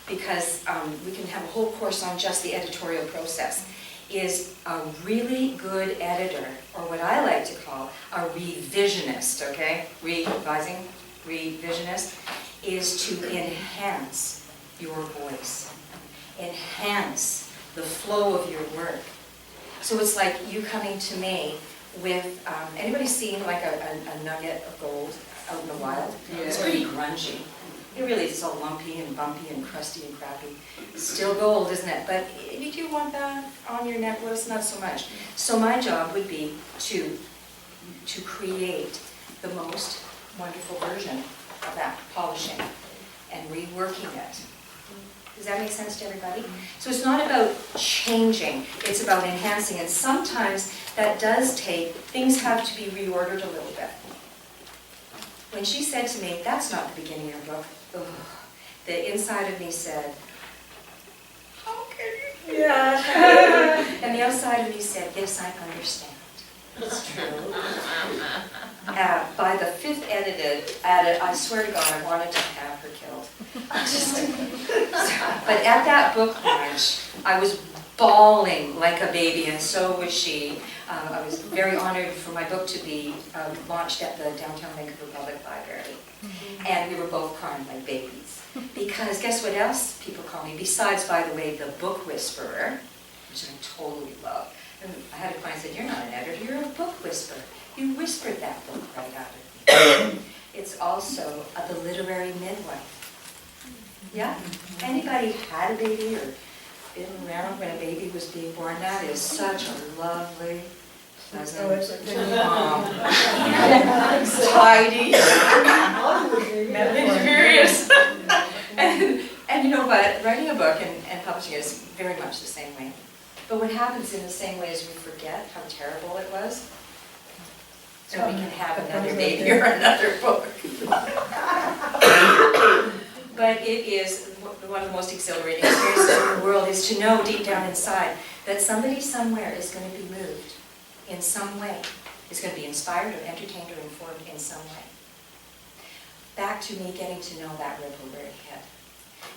because we can have a whole course on just the editorial process, is a really good editor, or what I like to call a revisionist, okay? Revisionist, is to enhance your voice, enhance the flow of your work. So it's like you coming to me with, anybody seen like a nugget of gold out in the wild? Yeah. It's pretty grungy. It really is all lumpy and bumpy and crusty and crappy. Still gold, isn't it? But if you want that on your necklace, not so much. So my job would be to create the most wonderful version of that, polishing and reworking it. Does that make sense to everybody? So it's not about changing, it's about enhancing. And sometimes that does take, things have to be reordered a little bit. When she said to me, that's not the beginning of your book, ugh, the inside of me said, how can you do that? And the outside of me said, yes, I understand. It's true. By the 5th edit, I swear to God, I wanted to have her killed. But at that book launch, I was bawling like a baby, and so was she. I was very honored for my book to be launched at the downtown Vancouver Public Library. And we were both crying like babies. Because guess what else people call me? Besides, by the way, the book whisperer, which I totally love. And I had a client say, you're not an editor, you're a book whisperer. You whispered that book right out of me. It's also the literary midwife. Yeah? Anybody had a baby or been around when a baby was being born? That is such a lovely, pleasant, calm, tidy, mysterious. And you know what? Writing a book and publishing it is very much the same way. But what happens in the same way is we forget how terrible it was, so we can have another baby or another book. But it is one of the most exhilarating experiences in the world, is to know deep down inside that somebody somewhere is going to be moved in some way, is going to be inspired or entertained or informed in some way. Back to me getting to know that ripple where it hit.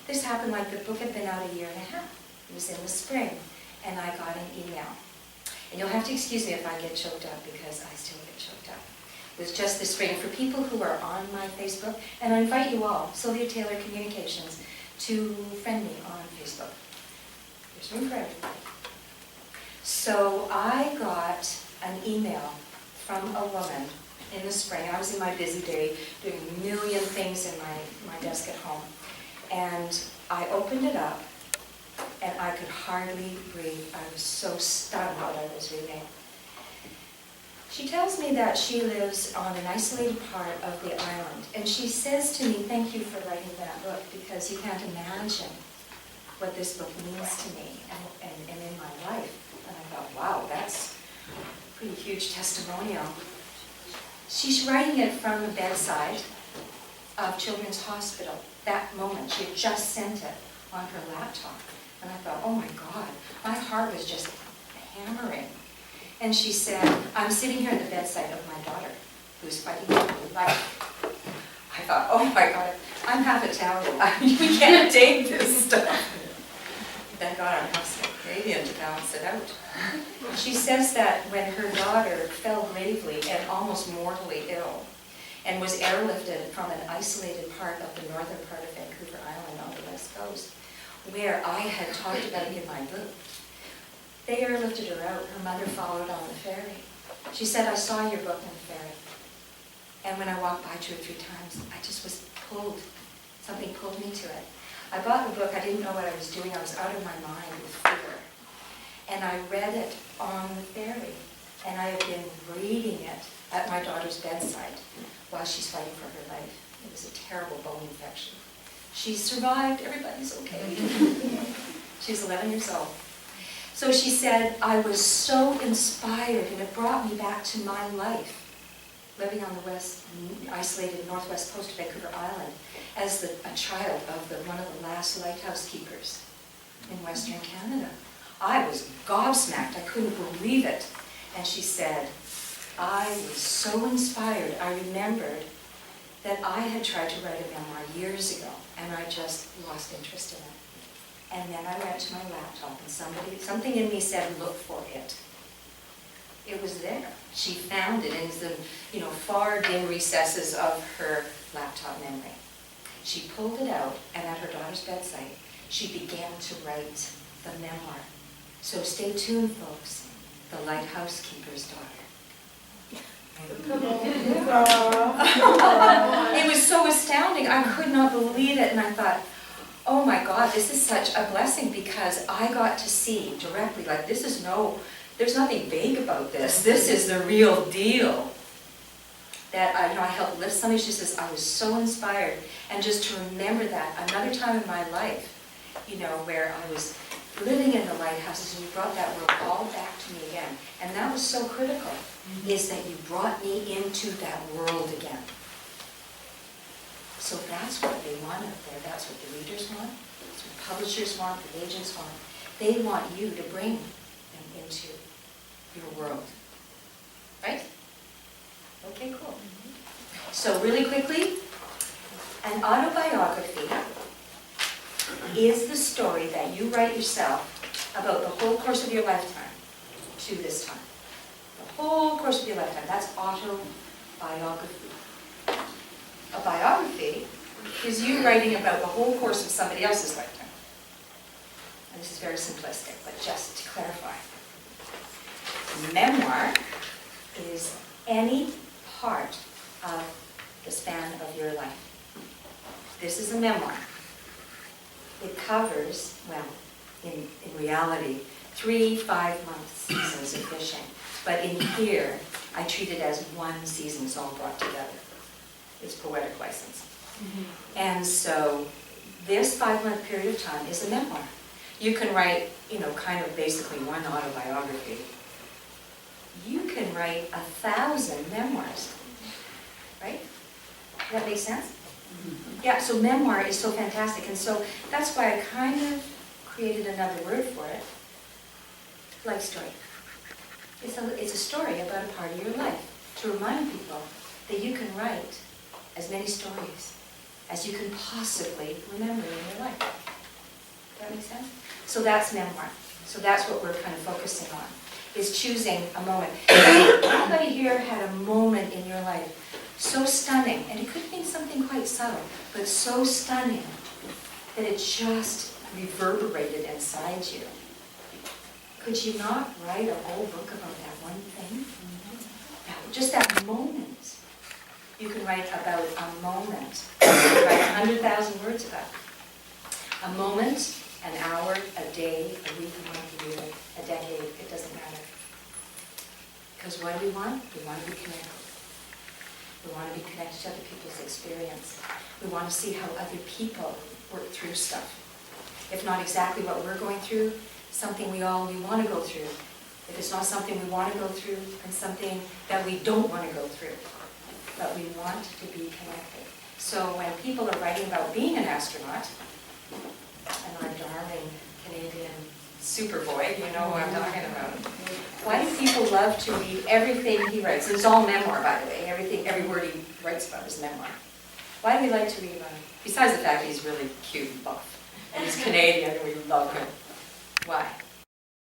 This happened like the book had been out 1.5 years. It was in the spring, and I got an email. And you'll have to excuse me if I get choked up, because I still get choked up. It was just this spring. For people who are on my Facebook, and I invite you all, Sylvia Taylor Communications, to friend me on Facebook. There's room for everybody. So I got an email from a woman in the spring. I was in my busy day doing a million things in my desk at home. And I opened it up, and I could hardly breathe. I was so stunned what I was reading. She tells me that she lives on an isolated part of the island, and she says to me, thank you for writing that book, because you can't imagine what this book means to me and in my life. And I thought, wow, that's a pretty huge testimonial. She's writing it from the bedside of Children's Hospital. That moment, she had just sent it on her laptop. And I thought, oh my God, my heart was just hammering. And she said, I'm sitting here at the bedside of my daughter, who's fighting for life. I thought, oh my God, I'm half Italian. We can't take this stuff. Thank God I'm half Canadian to balance it out. She says that when her daughter fell gravely and almost mortally ill, and was airlifted from an isolated part of the northern part of Vancouver Island on the west coast, where I had talked about it in my book. They airlifted her out. Her mother followed on the ferry. She said, I saw your book on the ferry. And when I walked by 2 or 3 times, I just was pulled. Something pulled me to it. I bought the book. I didn't know what I was doing. I was out of my mind with fear. And I read it on the ferry. And I have been reading it at my daughter's bedside while she's fighting for her life. It was a terrible bone infection. She survived. Everybody's okay. She's 11 years old. So she said, I was so inspired, and it brought me back to my life, living on the isolated northwest coast of Vancouver Island, as a child of one of the last lighthouse keepers in Western Canada. I was gobsmacked. I couldn't believe it. And she said, I was so inspired. I remembered that I had tried to write a memoir years ago, and I just lost interest in it. And then I went to my laptop, and something in me said, look for it. It was there. She found it in the, far dim recesses of her laptop memory. She pulled it out, and at her daughter's bedside, she began to write the memoir. So stay tuned, folks. The Lighthouse Keeper's Daughter. It was so astounding. I could not believe it, and I thought, oh my God, this is such a blessing, because I got to see directly, like, there's nothing vague about this. This is the real deal. That I helped lift somebody. She says, I was so inspired. And just to remember that, another time in my life, where I was living in the lighthouses, and you brought that word all back to me again. And that was so critical, is that you brought me into that world again. So that's what they want out there. That's what the readers want. That's what publishers want, the agents want. They want you to bring them into your world. Right? Okay, cool. So really quickly, an autobiography is the story that you write yourself about the whole course of your lifetime to this time. The whole course of your lifetime. That's autobiography. A biography is you writing about the whole course of somebody else's lifetime. And this is very simplistic, but just to clarify. Memoir is any part of the span of your life. This is a memoir. It covers, well, in reality, 3 5-month seasons of fishing. But in here, I treat it as one season is all brought together. It's poetic license. And so this 5-month period of time is a memoir. You can write, kind of basically one autobiography. You can write 1,000 memoirs, right? Does that make sense? Yeah, so memoir is so fantastic, and so that's why I kind of created another word for it, life story. It's a story about a part of your life, to remind people that you can write as many stories as you can possibly remember in your life. Does that make sense? So that's memoir. So that's what we're kind of focusing on, is choosing a moment. Anybody here had a moment in your life so stunning, and it could have been something quite subtle, but so stunning that it just reverberated inside you? Could you not write a whole book about that one thing? Just that moment. You can write about a moment. You can write 100,000 words about it. A moment, an hour, a day, a week, a month, a year, a decade, it doesn't matter. Because what do we want? We want to be connected. We want to be connected to other people's experience. We want to see how other people work through stuff. If not exactly what we're going through, something we want to go through. If it's not something we want to go through, and something that we don't want to go through. But we want to be connected. So when people are writing about being an astronaut, and our darling Canadian Superboy, you know who I'm talking about. Why do people love to read everything he writes? It's all memoir, by the way. Every word he writes about is memoir. Why do we like to read about him? Besides the fact that he's really cute and buff. And he's Canadian and we love him. Why?